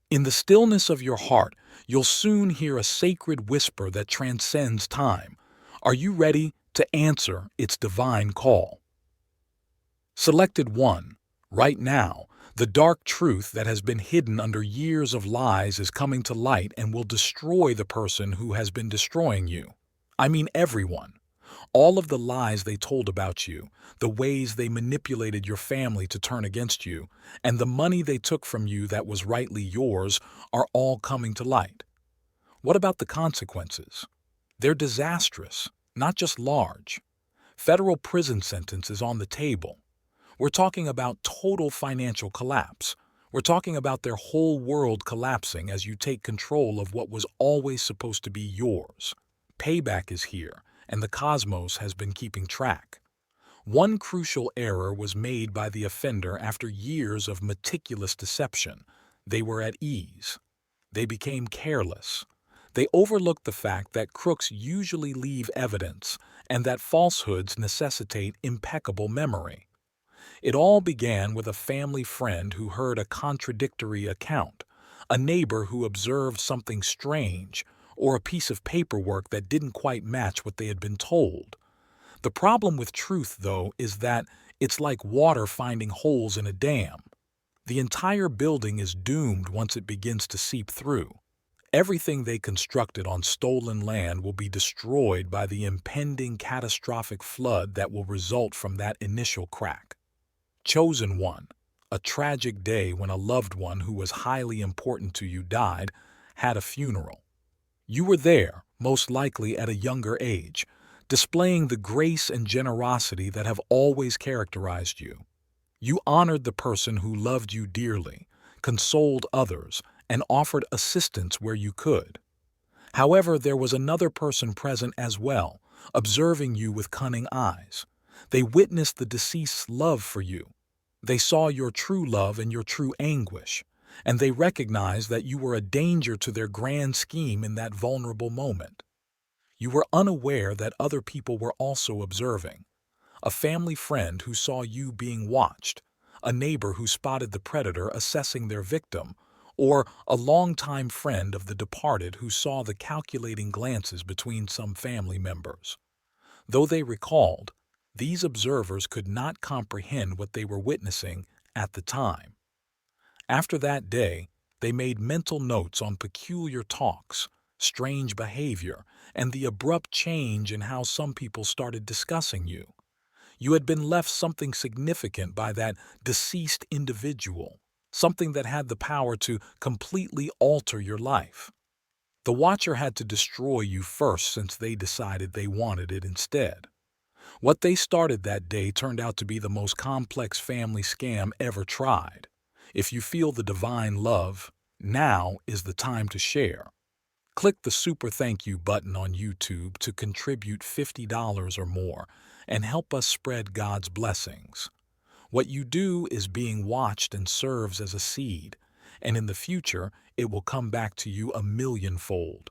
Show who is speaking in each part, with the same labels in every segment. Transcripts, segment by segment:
Speaker 1: In the stillness of your heart, you'll soon hear a sacred whisper that transcends time. Are you ready to answer its divine call? Selected 1. Right now, the dark truth that has been hidden under years of lies is coming to light and will destroy the person who has been destroying you. I mean everyone. All of the lies they told about you, the ways they manipulated your family to turn against you, and the money they took from you that was rightly yours are all coming to light. What about the consequences? They're disastrous, not just large. Federal prison sentence is on the table. We're talking about total financial collapse. We're talking about their whole world collapsing as you take control of what was always supposed to be yours. Payback is here, and the cosmos has been keeping track. One crucial error was made by the offender after years of meticulous deception. They were at ease. They became careless. They overlooked the fact that crooks usually leave evidence and that falsehoods necessitate impeccable memory. It all began with a family friend who heard a contradictory account, a neighbor who observed something strange, or a piece of paperwork that didn't quite match what they had been told. The problem with truth, though, is that it's like water finding holes in a dam. The entire building is doomed once it begins to seep through. Everything they constructed on stolen land will be destroyed by the impending catastrophic flood that will result from that initial crack. Chosen one, a tragic day when a loved one who was highly important to you died, had a funeral. You were there, most likely at a younger age, displaying the grace and generosity that have always characterized you. You honored the person who loved you dearly, consoled others, and offered assistance where you could. However, there was another person present as well, observing you with cunning eyes. They witnessed the deceased's love for you. They saw your true love and your true anguish, and they recognized that you were a danger to their grand scheme in that vulnerable moment. You were unaware that other people were also observing. A family friend who saw you being watched, a neighbor who spotted the predator assessing their victim, or a longtime friend of the departed who saw the calculating glances between some family members. Though they recalled, these observers could not comprehend what they were witnessing at the time. After that day, they made mental notes on peculiar talks, strange behavior, and the abrupt change in how some people started discussing you. You had been left something significant by that deceased individual, something that had the power to completely alter your life. The Watcher had to destroy you first since they decided they wanted it instead. What they started that day turned out to be the most complex family scam ever tried. If you feel the divine love, now is the time to share. Click the super thank you button on YouTube to contribute $50 or more and help us spread God's blessings. What you do is being watched and serves as a seed, and in the future it will come back to you a millionfold.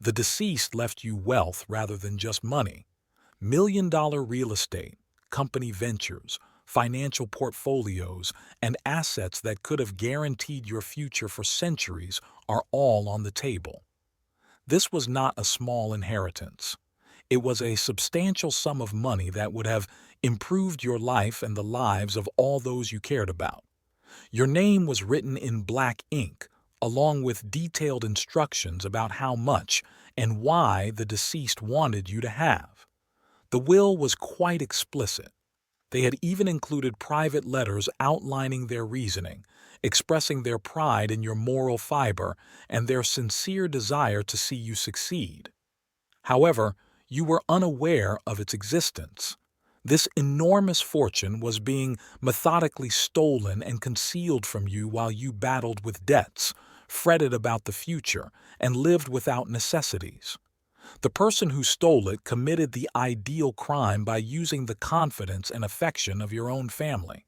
Speaker 1: The deceased left you wealth rather than just money. $1 million real estate, company ventures, financial portfolios, and assets that could have guaranteed your future for centuries are all on the table. This was not a small inheritance. It was a substantial sum of money that would have improved your life and the lives of all those you cared about. Your name was written in black ink, along with detailed instructions about how much and why the deceased wanted you to have. The will was quite explicit. They had even included private letters outlining their reasoning, expressing their pride in your moral fiber and their sincere desire to see you succeed. However, you were unaware of its existence. This enormous fortune was being methodically stolen and concealed from you while you battled with debts, fretted about the future, and lived without necessities. The person who stole it committed the ideal crime by using the confidence and affection of your own family.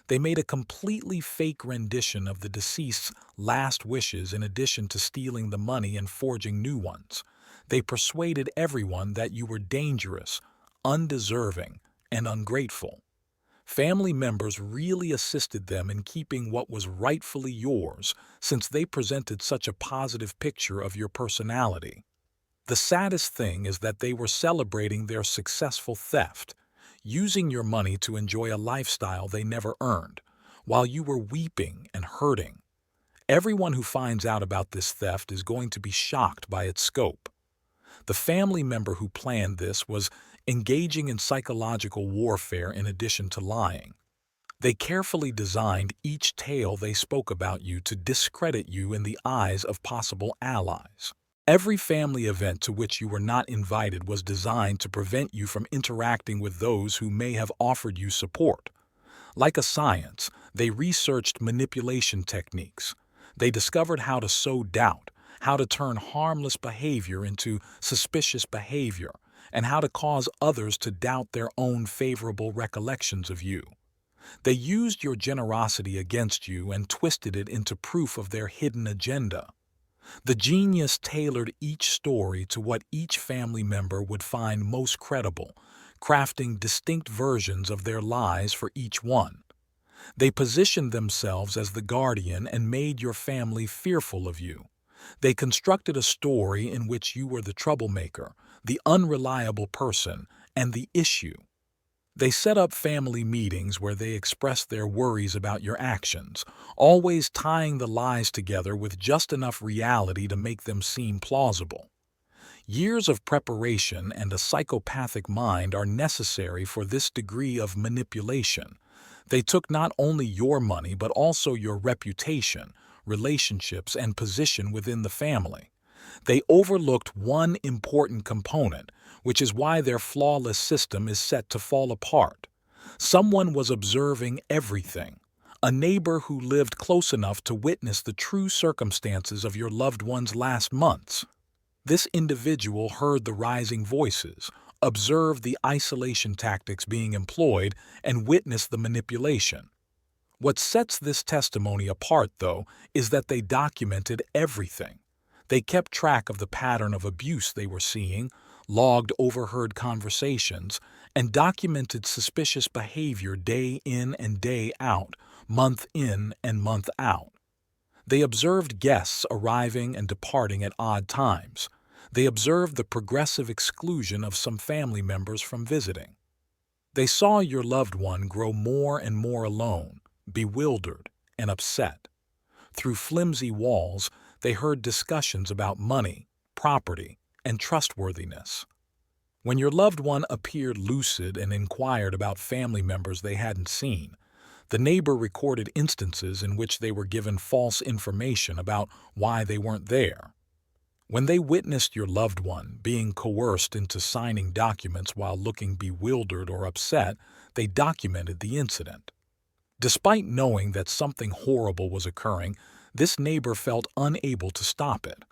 Speaker 1: They made a completely fake rendition of the deceased's last wishes in addition to stealing the money and forging new ones. They persuaded everyone that you were dangerous, undeserving, and ungrateful. Family members really assisted them in keeping what was rightfully yours, since they presented such a positive picture of your personality. The saddest thing is that they were celebrating their successful theft, using your money to enjoy a lifestyle they never earned, while you were weeping and hurting. Everyone who finds out about this theft is going to be shocked by its scope. The family member who planned this was engaging in psychological warfare in addition to lying. They carefully designed each tale they spoke about you to discredit you in the eyes of possible allies. Every family event to which you were not invited was designed to prevent you from interacting with those who may have offered you support. Like a science, they researched manipulation techniques. They discovered how to sow doubt, how to turn harmless behavior into suspicious behavior, and how to cause others to doubt their own favorable recollections of you. They used your generosity against you and twisted it into proof of their hidden agenda. The genius tailored each story to what each family member would find most credible, crafting distinct versions of their lies for each one. They positioned themselves as the guardian and made your family fearful of you. They constructed a story in which you were the troublemaker, the unreliable person, and the issue. They set up family meetings where they expressed their worries about your actions, always tying the lies together with just enough reality to make them seem plausible. Years of preparation and a psychopathic mind are necessary for this degree of manipulation. They took not only your money but also your reputation, relationships, and position within the family. They overlooked one important component, which is why their flawless system is set to fall apart. Someone was observing everything. A neighbor who lived close enough to witness the true circumstances of your loved one's last months. This individual heard the rising voices, observed the isolation tactics being employed, and witnessed the manipulation. What sets this testimony apart, though, is that they documented everything. They kept track of the pattern of abuse they were seeing, logged overheard conversations, and documented suspicious behavior day in and day out, month in and month out. They observed guests arriving and departing at odd times. They observed the progressive exclusion of some family members from visiting. They saw your loved one grow more and more alone, bewildered, and upset. Through flimsy walls, they heard discussions about money, property, and trustworthiness. When your loved one appeared lucid and inquired about family members they hadn't seen, the neighbor recorded instances in which they were given false information about why they weren't there. When they witnessed your loved one being coerced into signing documents while looking bewildered or upset, they documented the incident. Despite knowing that something horrible was occurring, this neighbor felt unable to stop it.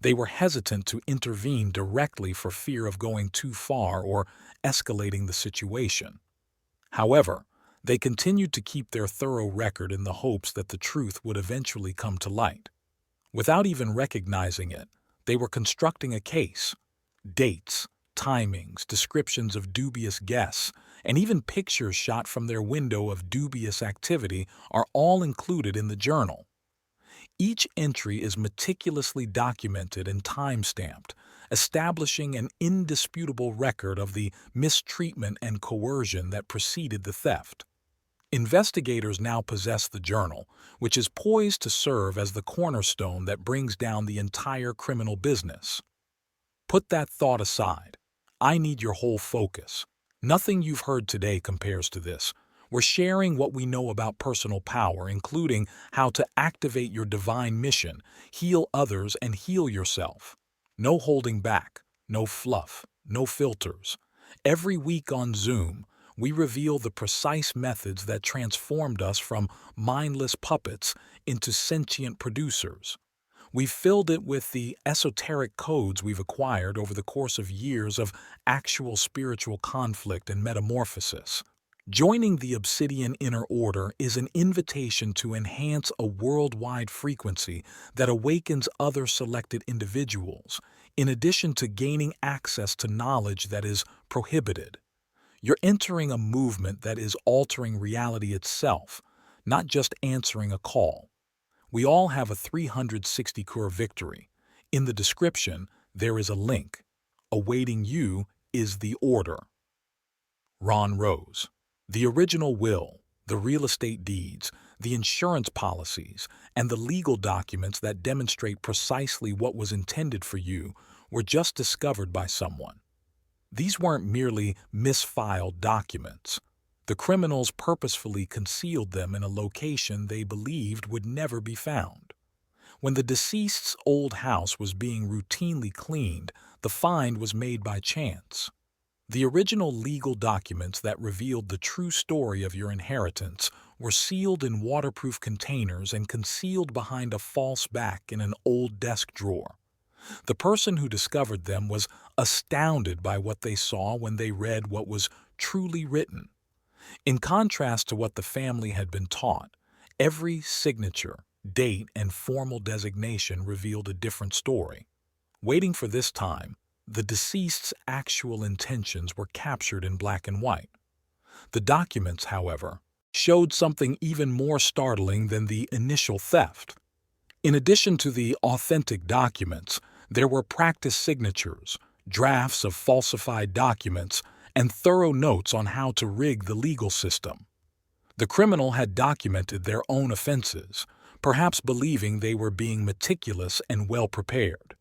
Speaker 1: They were hesitant to intervene directly for fear of going too far or escalating the situation. However, they continued to keep their thorough record in the hopes that the truth would eventually come to light. Without even recognizing it, they were constructing a case. Dates, timings, descriptions of dubious guests, and even pictures shot from their window of dubious activity are all included in the journal. Each entry is meticulously documented and time-stamped, establishing an indisputable record of the mistreatment and coercion that preceded the theft. Investigators now possess the journal, which is poised to serve as the cornerstone that brings down the entire criminal business. Put that thought aside. I need your whole focus. Nothing you've heard today compares to this. We're sharing what we know about personal power, including how to activate your divine mission, heal others, and heal yourself. No holding back, no fluff, no filters. Every week on Zoom, we reveal the precise methods that transformed us from mindless puppets into sentient producers. We've filled it with the esoteric codes we've acquired over the course of years of actual spiritual conflict and metamorphosis. Joining the Obsidian Inner Order is an invitation to enhance a worldwide frequency that awakens other selected individuals, in addition to gaining access to knowledge that is prohibited. You're entering a movement that is altering reality itself, not just answering a call. We all have a 360 victory. In the description, there is a link. Awaiting you is the order. Ron Rose. The original will, the real estate deeds, the insurance policies, and the legal documents that demonstrate precisely what was intended for you were just discovered by someone. These weren't merely misfiled documents. The criminals purposefully concealed them in a location they believed would never be found. When the deceased's old house was being routinely cleaned, the find was made by chance. The original legal documents that revealed the true story of your inheritance were sealed in waterproof containers and concealed behind a false back in an old desk drawer. The person who discovered them was astounded by what they saw when they read what was truly written. In contrast to what the family had been taught, every signature, date, and formal designation revealed a different story. Waiting for this time, the deceased's actual intentions were captured in black and white. The documents, however, showed something even more startling than the initial theft. In addition to the authentic documents, there were practice signatures, drafts of falsified documents, and thorough notes on how to rig the legal system. The criminal had documented their own offenses, perhaps believing they were being meticulous and well-prepared.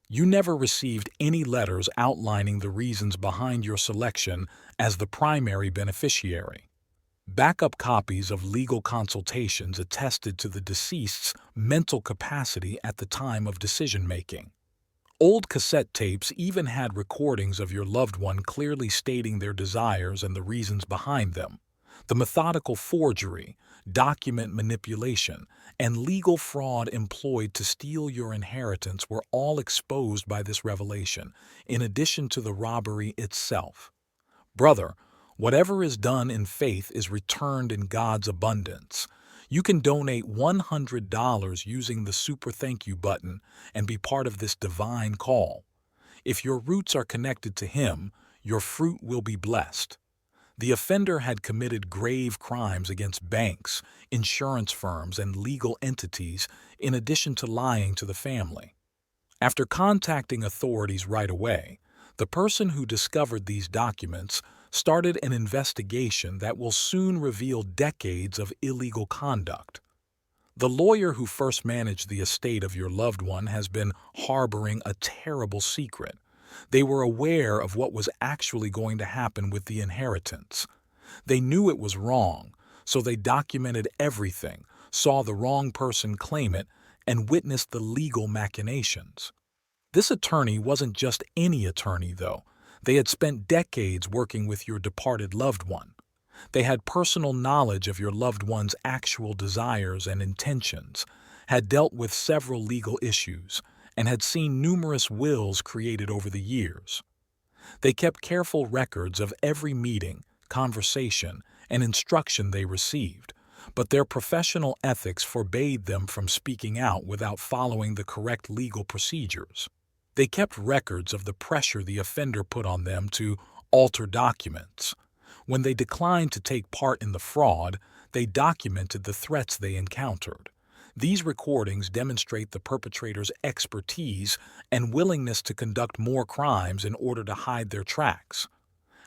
Speaker 1: You never received any letters outlining the reasons behind your selection as the primary beneficiary. Backup copies of legal consultations attested to the deceased's mental capacity at the time of decision-making. Old cassette tapes even had recordings of your loved one clearly stating their desires and the reasons behind them. The methodical forgery, document manipulation, and legal fraud employed to steal your inheritance were all exposed by this revelation, in addition to the robbery itself. Brother, whatever is done in faith is returned in God's abundance. You can donate $100 using the Super Thank You button and be part of this divine call. If your roots are connected to Him, your fruit will be blessed. The offender had committed grave crimes against banks, insurance firms, and legal entities, in addition to lying to the family. After contacting authorities right away, the person who discovered these documents started an investigation that will soon reveal decades of illegal conduct. The lawyer who first managed the estate of your loved one has been harboring a terrible secret. They were aware of what was actually going to happen with the inheritance. They knew it was wrong, so they documented everything, saw the wrong person claim it, and witnessed the legal machinations. This attorney wasn't just any attorney, though. They had spent decades working with your departed loved one. They had personal knowledge of your loved one's actual desires and intentions, had dealt with several legal issues, and had seen numerous wills created over the years. They kept careful records of every meeting, conversation, and instruction they received, but their professional ethics forbade them from speaking out without following the correct legal procedures. They kept records of the pressure the offender put on them to alter documents. When they declined to take part in the fraud, they documented the threats they encountered. These recordings demonstrate the perpetrator's expertise and willingness to conduct more crimes in order to hide their tracks.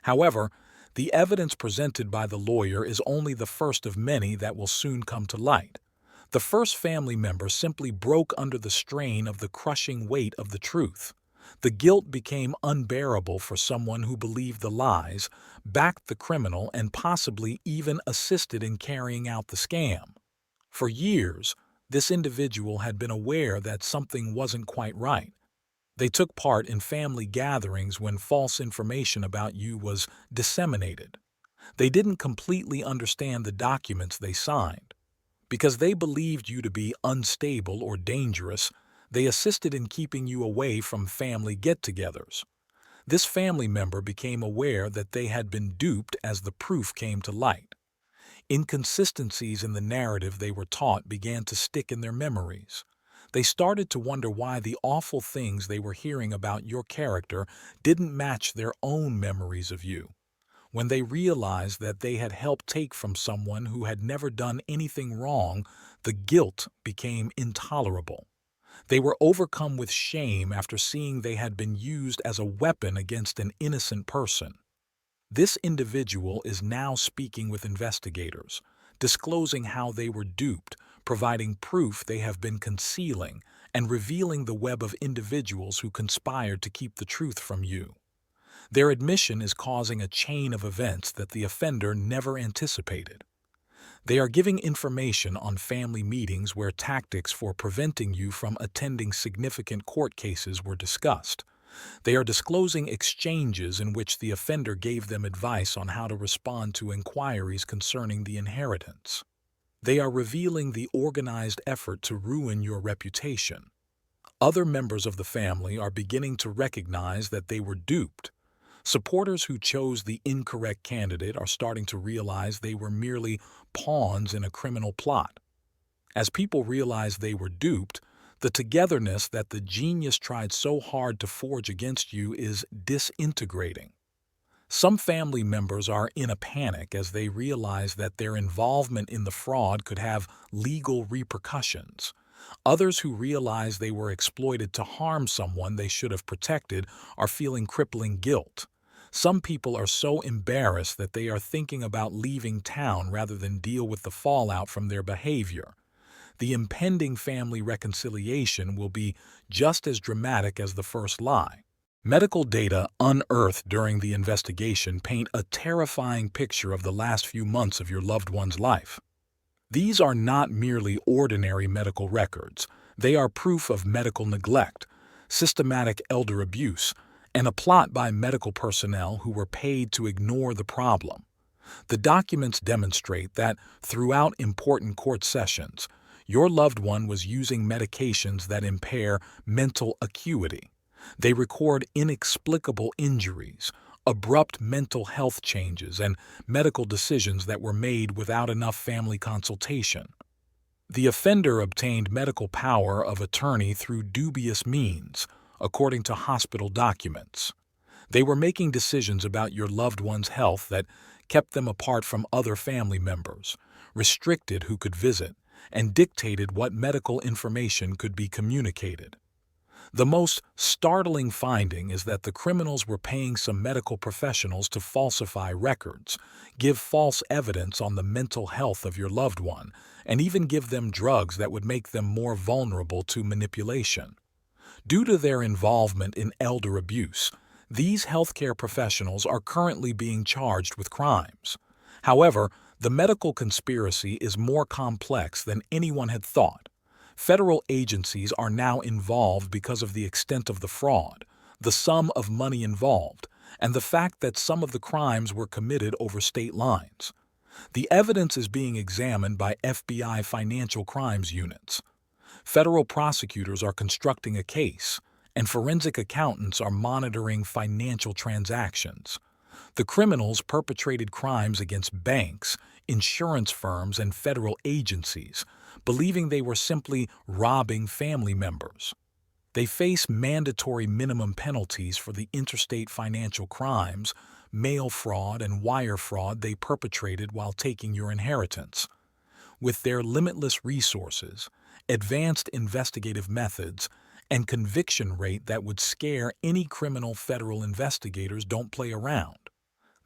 Speaker 1: However, the evidence presented by the lawyer is only the first of many that will soon come to light. The first family member simply broke under the strain of the crushing weight of the truth. The guilt became unbearable for someone who believed the lies, backed the criminal, and possibly even assisted in carrying out the scam. For years, this individual had been aware that something wasn't quite right. They took part in family gatherings when false information about you was disseminated. They didn't completely understand the documents they signed. Because they believed you to be unstable or dangerous, they assisted in keeping you away from family get-togethers. This family member became aware that they had been duped as the proof came to light. Inconsistencies in the narrative they were taught began to stick in their memories. They started to wonder why the awful things they were hearing about your character didn't match their own memories of you. When they realized that they had helped take from someone who had never done anything wrong, the guilt became intolerable. They were overcome with shame after seeing they had been used as a weapon against an innocent person. This individual is now speaking with investigators, disclosing how they were duped, providing proof they have been concealing, and revealing the web of individuals who conspired to keep the truth from you. Their admission is causing a chain of events that the offender never anticipated. They are giving information on family meetings where tactics for preventing you from attending significant court cases were discussed. They are disclosing exchanges in which the offender gave them advice on how to respond to inquiries concerning the inheritance. They are revealing the organized effort to ruin your reputation. Other members of the family are beginning to recognize that they were duped. Supporters who chose the incorrect candidate are starting to realize they were merely pawns in a criminal plot. As people realize they were duped, the togetherness that the genius tried so hard to forge against you is disintegrating. Some family members are in a panic as they realize that their involvement in the fraud could have legal repercussions. Others who realize they were exploited to harm someone they should have protected are feeling crippling guilt. Some people are so embarrassed that they are thinking about leaving town rather than deal with the fallout from their behavior. The impending family reconciliation will be just as dramatic as the first lie. Medical data unearthed during the investigation paint a terrifying picture of the last few months of your loved one's life. These are not merely ordinary medical records. They are proof of medical neglect, systematic elder abuse, and a plot by medical personnel who were paid to ignore the problem. The documents demonstrate that throughout important court sessions, your loved one was using medications that impair mental acuity. They record inexplicable injuries, abrupt mental health changes, and medical decisions that were made without enough family consultation. The offender obtained medical power of attorney through dubious means, according to hospital documents. They were making decisions about your loved one's health that kept them apart from other family members, restricted who could visit, and dictated what medical information could be communicated. The most startling finding is that the criminals were paying some medical professionals to falsify records, give false evidence on the mental health of your loved one, and even give them drugs that would make them more vulnerable to manipulation. Due to their involvement in elder abuse, these healthcare professionals are currently being charged with crimes. However, the medical conspiracy is more complex than anyone had thought. Federal agencies are now involved because of the extent of the fraud, the sum of money involved, and the fact that some of the crimes were committed over state lines. The evidence is being examined by FBI financial crimes units. Federal prosecutors are constructing a case, and forensic accountants are monitoring financial transactions. The criminals perpetrated crimes against banks, insurance firms, and federal agencies, believing they were simply robbing family members. They face mandatory minimum penalties for the interstate financial crimes, mail fraud, and wire fraud they perpetrated while taking your inheritance. With their limitless resources, advanced investigative methods, and conviction rate that would scare any criminal federal investigators don't play around.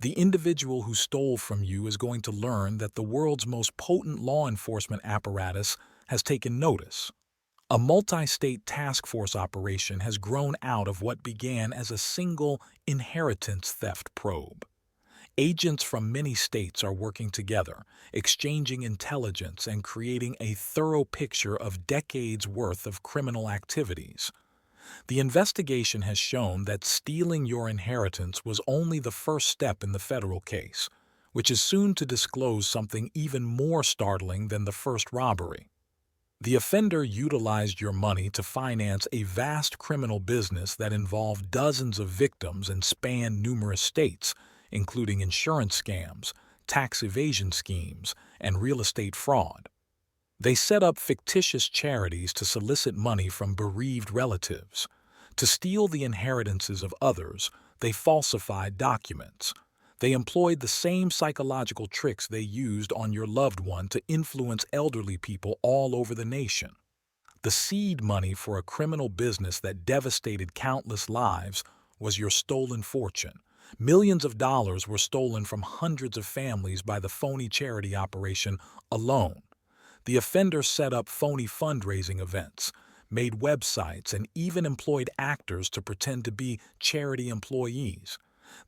Speaker 1: The individual who stole from you is going to learn that the world's most potent law enforcement apparatus has taken notice. A multi-state task force operation has grown out of what began as a single inheritance theft probe. Agents from many states are working together, exchanging intelligence and creating a thorough picture of decades' worth of criminal activities. The investigation has shown that stealing your inheritance was only the first step in the federal case, which is soon to disclose something even more startling than the first robbery. The offender utilized your money to finance a vast criminal business that involved dozens of victims and spanned numerous states, including insurance scams, tax evasion schemes, and real estate fraud. They set up fictitious charities to solicit money from bereaved relatives. To steal the inheritances of others, they falsified documents. They employed the same psychological tricks they used on your loved one to influence elderly people all over the nation. The seed money for a criminal business that devastated countless lives was your stolen fortune. Millions of dollars were stolen from hundreds of families by the phony charity operation alone. The offender set up phony fundraising events, made websites, and even employed actors to pretend to be charity employees.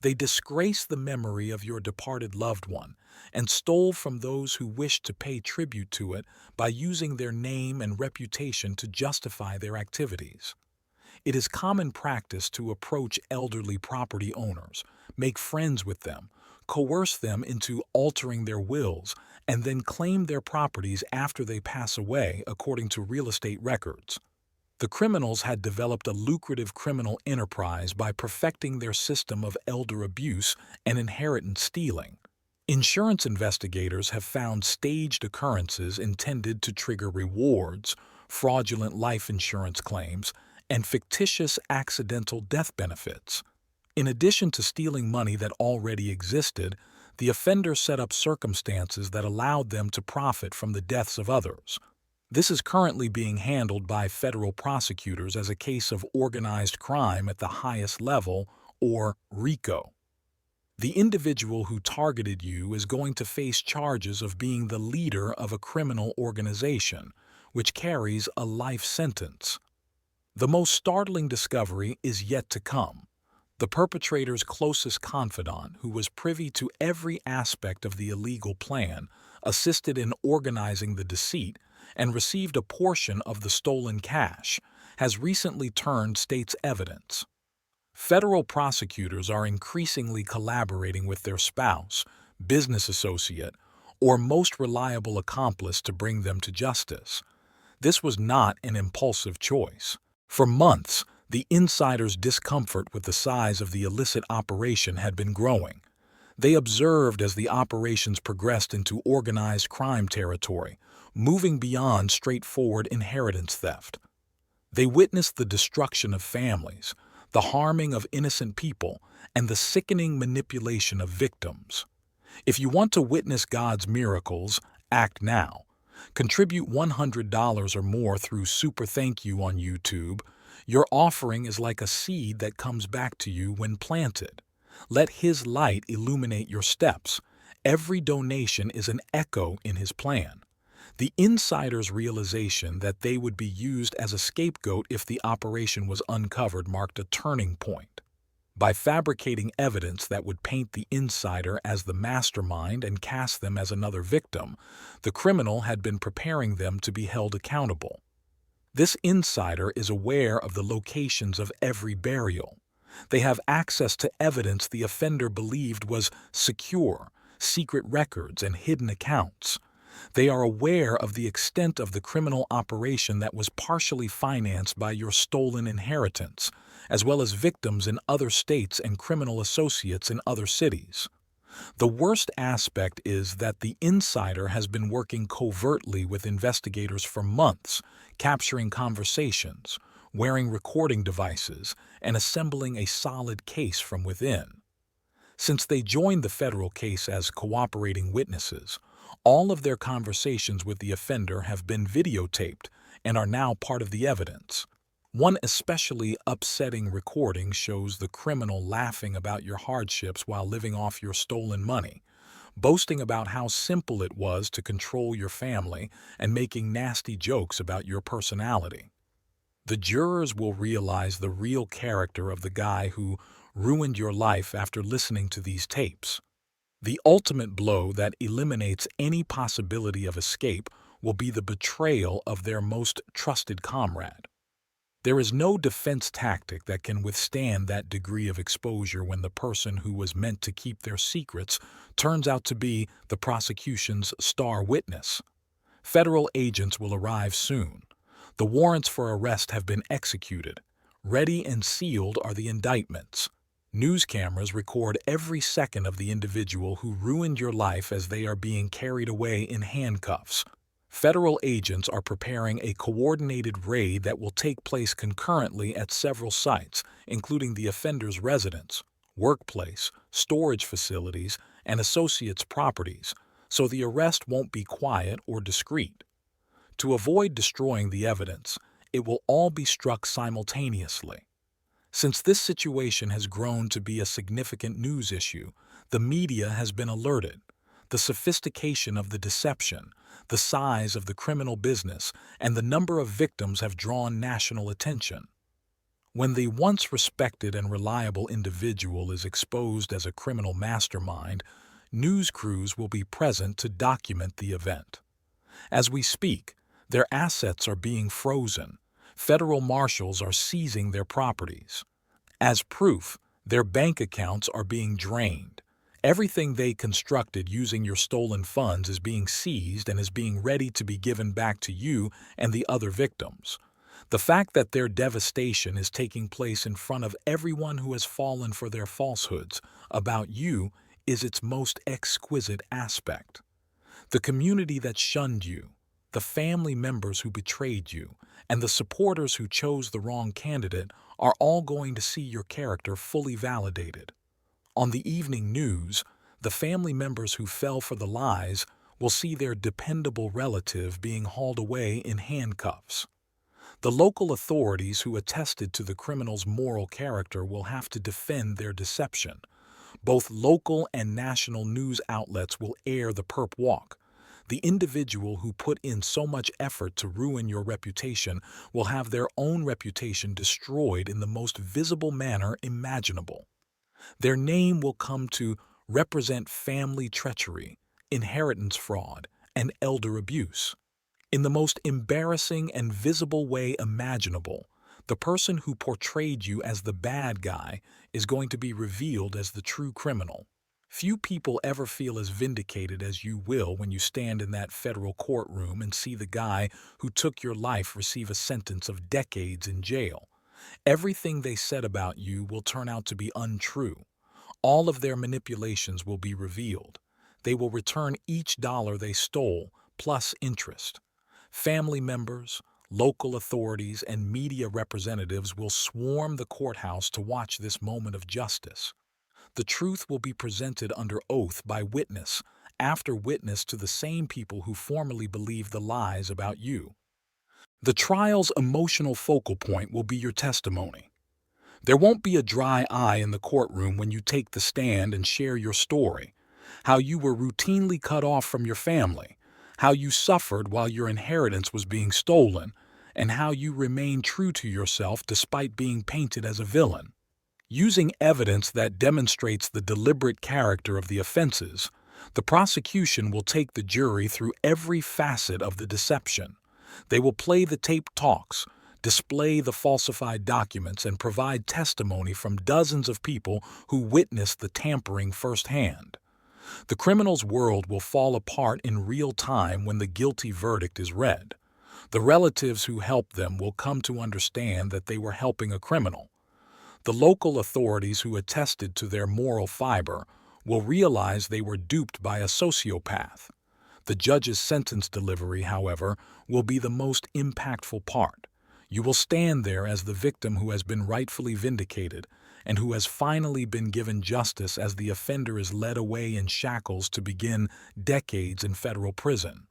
Speaker 1: They disgraced the memory of your departed loved one and stole from those who wished to pay tribute to it by using their name and reputation to justify their activities. It is common practice to approach elderly property owners, make friends with them, coerce them into altering their wills, and then claim their properties after they pass away according to real estate records. The criminals had developed a lucrative criminal enterprise by perfecting their system of elder abuse and inheritance stealing. Insurance investigators have found staged occurrences intended to trigger rewards, fraudulent life insurance claims, and fictitious accidental death benefits. In addition to stealing money that already existed, the offender set up circumstances that allowed them to profit from the deaths of others. This is currently being handled by federal prosecutors as a case of organized crime at the highest level, or RICO. The individual who targeted you is going to face charges of being the leader of a criminal organization, which carries a life sentence. The most startling discovery is yet to come. The perpetrator's closest confidant, who was privy to every aspect of the illegal plan, assisted in organizing the deceit, and received a portion of the stolen cash, has recently turned state's evidence. Federal prosecutors are increasingly collaborating with their spouse, business associate, or most reliable accomplice to bring them to justice. This was not an impulsive choice. For months, the insiders' discomfort with the size of the illicit operation had been growing. They observed as the operations progressed into organized crime territory, moving beyond straightforward inheritance theft. They witnessed the destruction of families, the harming of innocent people, and the sickening manipulation of victims. If you want to witness God's miracles, act now. Contribute $100 or more through Super Thank You on YouTube. Your offering is like a seed that comes back to you when planted. Let His light illuminate your steps. Every donation is an echo in His plan. The insiders' realization that they would be used as a scapegoat if the operation was uncovered marked a turning point. By fabricating evidence that would paint the insider as the mastermind and cast them as another victim, the criminal had been preparing them to be held accountable. This insider is aware of the locations of every burial. They have access to evidence the offender believed was secure, secret records, and hidden accounts. They are aware of the extent of the criminal operation that was partially financed by your stolen inheritance, as well as victims in other states and criminal associates in other cities. The worst aspect is that the insider has been working covertly with investigators for months, capturing conversations, wearing recording devices, and assembling a solid case from within. Since they joined the federal case as cooperating witnesses, all of their conversations with the offender have been videotaped and are now part of the evidence. One especially upsetting recording shows the criminal laughing about your hardships while living off your stolen money, boasting about how simple it was to control your family and making nasty jokes about your personality. The jurors will realize the real character of the guy who ruined your life after listening to these tapes. The ultimate blow that eliminates any possibility of escape will be the betrayal of their most trusted comrade. There is no defense tactic that can withstand that degree of exposure when the person who was meant to keep their secrets turns out to be the prosecution's star witness. Federal agents will arrive soon. The warrants for arrest have been executed. Ready and sealed are the indictments. News cameras record every second of the individual who ruined your life as they are being carried away in handcuffs. Federal agents are preparing a coordinated raid that will take place concurrently at several sites, including the offender's residence. workplace, storage facilities, and associates' properties, so the arrest won't be quiet or discreet. To avoid destroying the evidence, it will all be struck simultaneously. Since this situation has grown to be a significant news issue, the media has been alerted. The sophistication of the deception, the size of the criminal business, and the number of victims have drawn national attention. When the once respected and reliable individual is exposed as a criminal mastermind, news crews will be present to document the event. As we speak, their assets are being frozen. Federal marshals are seizing their properties. As proof, their bank accounts are being drained. Everything they constructed using your stolen funds is being seized and is being ready to be given back to you and the other victims. The fact that their devastation is taking place in front of everyone who has fallen for their falsehoods about you is its most exquisite aspect. The community that shunned you, the family members who betrayed you, and the supporters who chose the wrong candidate are all going to see your character fully validated. On the evening news, the family members who fell for the lies will see their dependable relative being hauled away in handcuffs. The local authorities who attested to the criminal's moral character will have to defend their deception. Both local and national news outlets will air the perp walk. The individual who put in so much effort to ruin your reputation will have their own reputation destroyed in the most visible manner imaginable. Their name will come to represent family treachery, inheritance fraud, and elder abuse. In the most embarrassing and visible way imaginable, the person who portrayed you as the bad guy is going to be revealed as the true criminal. Few people ever feel as vindicated as you will when you stand in that federal courtroom and see the guy who took your life receive a sentence of decades in jail. Everything they said about you will turn out to be untrue. All of their manipulations will be revealed. They will return each dollar they stole, plus interest. Family members, local authorities, and media representatives will swarm the courthouse to watch this moment of justice. The truth will be presented under oath by witness after witness to the same people who formerly believed the lies about you. The trial's emotional focal point will be your testimony. There won't be a dry eye in the courtroom when you take the stand and share your story, how you were routinely cut off from your family, how you suffered while your inheritance was being stolen, and how you remained true to yourself despite being painted as a villain. Using evidence that demonstrates the deliberate character of the offenses, the prosecution will take the jury through every facet of the deception. They will play the taped talks, display the falsified documents, and provide testimony from dozens of people who witnessed the tampering firsthand. The criminal's world will fall apart in real time when the guilty verdict is read. The relatives who helped them will come to understand that they were helping a criminal. The local authorities who attested to their moral fiber will realize they were duped by a sociopath. The judge's sentence delivery, however, will be the most impactful part. You will stand there as the victim who has been rightfully vindicated and who has finally been given justice as the offender is led away in shackles to begin decades in federal prison.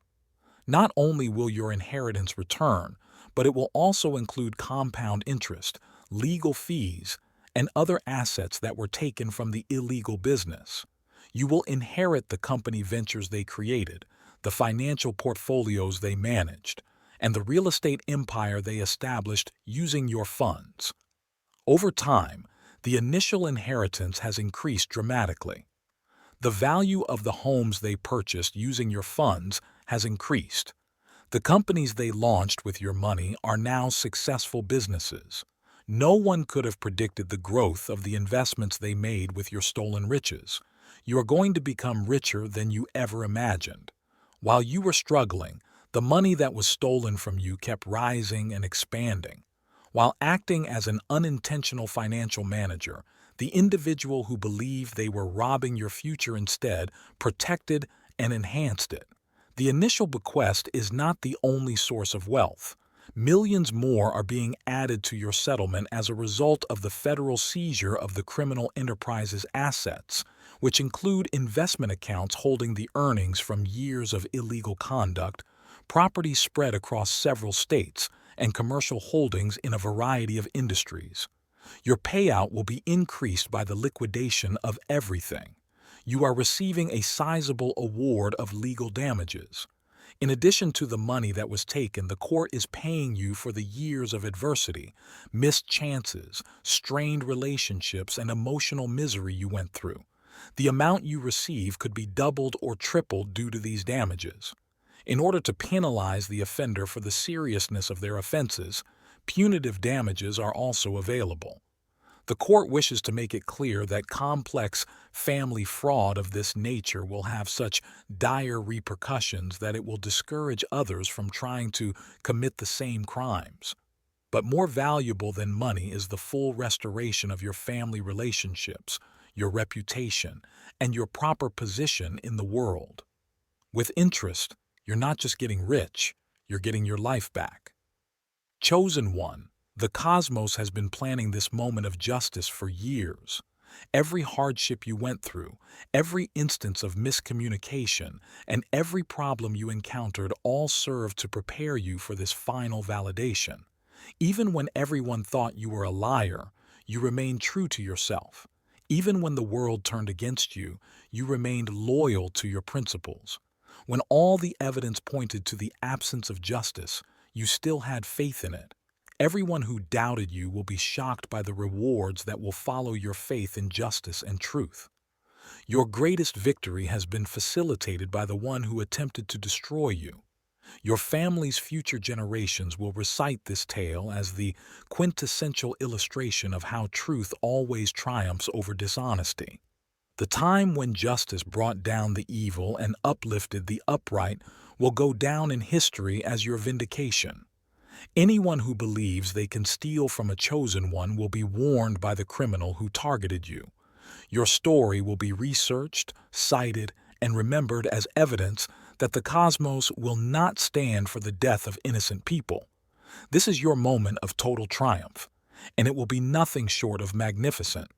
Speaker 1: Not only will your inheritance return, but it will also include compound interest, legal fees, and other assets that were taken from the illegal business. You will inherit the company ventures they created, the financial portfolios they managed, and the real estate empire they established using your funds. Over time, the initial inheritance has increased dramatically. The value of the homes they purchased using your funds has increased. The companies they launched with your money are now successful businesses. No one could have predicted the growth of the investments they made with your stolen riches. You are going to become richer than you ever imagined. While you were struggling, the money that was stolen from you kept rising and expanding. While acting as an unintentional financial manager, the individual who believed they were robbing your future instead protected and enhanced it. The initial bequest is not the only source of wealth. Millions more are being added to your settlement as a result of the federal seizure of the criminal enterprise's assets, which include investment accounts holding the earnings from years of illegal conduct, properties spread across several states, and commercial holdings in a variety of industries. Your payout will be increased by the liquidation of everything. You are receiving a sizable award of legal damages. In addition to the money that was taken, the court is paying you for the years of adversity, missed chances, strained relationships, and emotional misery you went through. The amount you receive could be doubled or tripled due to these damages. In order to penalize the offender for the seriousness of their offenses, punitive damages are also available. The court wishes to make it clear that complex family fraud of this nature will have such dire repercussions that it will discourage others from trying to commit the same crimes. But more valuable than money is the full restoration of your family relationships, your reputation, and your proper position in the world. With interest, you're not just getting rich, you're getting your life back. Chosen one, the cosmos has been planning this moment of justice for years. Every hardship you went through, every instance of miscommunication, and every problem you encountered all served to prepare you for this final validation. Even when everyone thought you were a liar, you remained true to yourself. Even when the world turned against you, you remained loyal to your principles. When all the evidence pointed to the absence of justice, you still had faith in it. Everyone who doubted you will be shocked by the rewards that will follow your faith in justice and truth. Your greatest victory has been facilitated by the one who attempted to destroy you. Your family's future generations will recite this tale as the quintessential illustration of how truth always triumphs over dishonesty. The time when justice brought down the evil and uplifted the upright will go down in history as your vindication. Anyone who believes they can steal from a chosen one will be warned by the criminal who targeted you. Your story will be researched, cited, and remembered as evidence that the cosmos will not stand for the death of innocent people. This is your moment of total triumph, and it will be nothing short of magnificent.